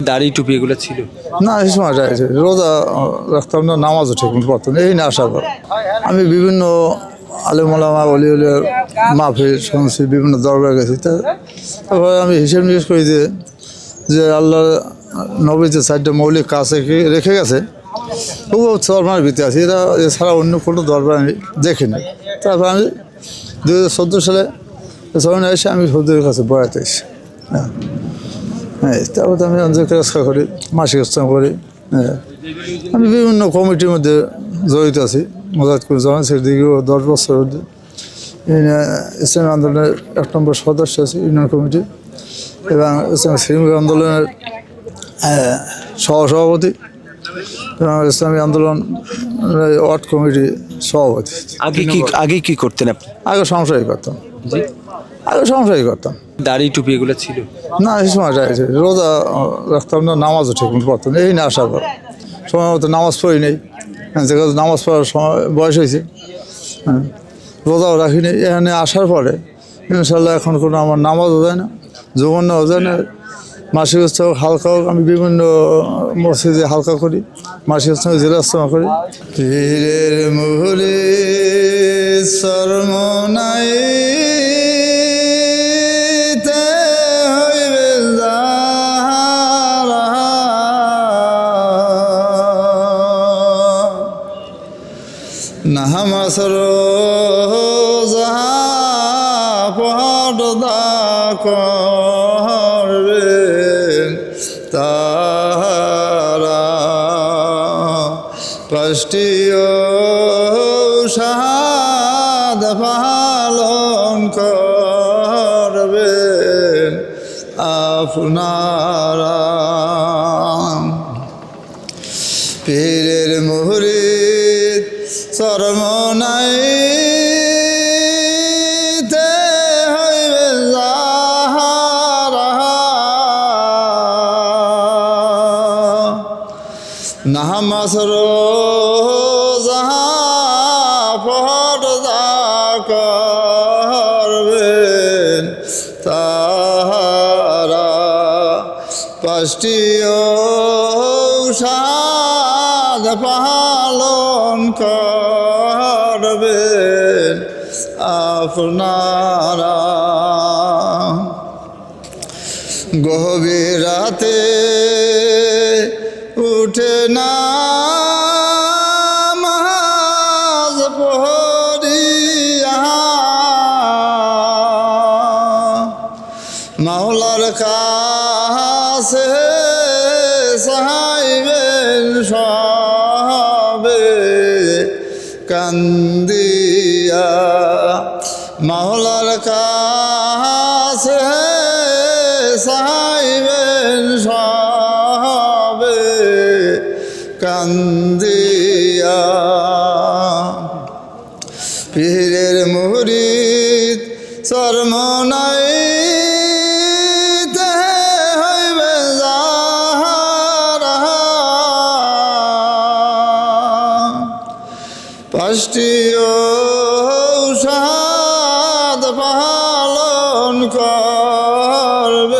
দাড়ি টুপি এগুলো ছিল না, এই সময় রোজা রাখতাম না, নামাজও ঠিক মতো পড়তাম না, এই না আসার পর আমি বিভিন্ন আলেমুলামা অলি মাহফিল শুনছি, বিভিন্ন দরবার গেছি। তারপরে আমি হিসেব নিকেশ করি যে আল্লাহ নবী যে 4টা মৌলিক কাজ রেখে গেছে, খুব দরবারের ভিতরে আছি, এরা এছাড়া অন্য কোনো দরবার আমি দেখিনি। তারপর আমি 2014 সালে এসে আমি সৌদির কাছে বয়াতে এসেছি। হ্যাঁ, তারপর আমি অঞ্চল করি, মাসিক ইসলাম করি। হ্যাঁ, আমি বিভিন্ন কমিটির মধ্যে জড়িত আছি। মোজাহিদুল জামান সেদিকেও 10 বছর ইসলামী আন্দোলনের 1 নম্বর সদস্য আছি, ইউনিয়ন কমিটি, এবং ইসলামী শ্রমিক আন্দোলনের সহসভাপতি এবং ইসলামী আন্দোলন ওয়ার্ড কমিটি সভাপতি। আগে কি করতেন আপনি? আগে সংসারই করতাম। দাড়ি টুপি এগুলো ছিল না, এই সময় রোজা রাখতাম না, নামাজও ঠিক মতো পড়তাম না, এই না আসার পর সময় মতো নামাজ পড়ি নেই। নামাজ পড়ার সময় বয়স হয়েছে, হ্যাঁ, রোজাও রাখিনি। এখানে আসার পরে ইনশাল্লাহ এখন কোনো আমার নামাজও যায় না, যৌবনও যায় না। মাসিক উৎসব হালকা হোক, আমি বিভিন্ন মসজিদে হালকা করি, মাসিক উৎসব জেলা ইস্তমা করি। পীরের মুহুরি সরমনাই নাহামাসর পড়দা করবেন তারা, 5টি শাহাদ পালন করবেন আপনারা। পীরের মুরিদ চরমনাইতে হইবে যাহারা, নামাজর যাহা পড়দা করবেন তাহারা, 5টি শাহাদ পালন করবেন আপনারা। গভীর রাতে উঠে নামাজ পড়িয়া মাওলার কাছে চাইবেন সবে কান্দিয়া, মাওলার কাছে চাইবেন সবে কান্দিয়া। পীরের মুরিদ চরমনাইতে হইবে যাহারা, 5টি শাহাদ পালন করবেন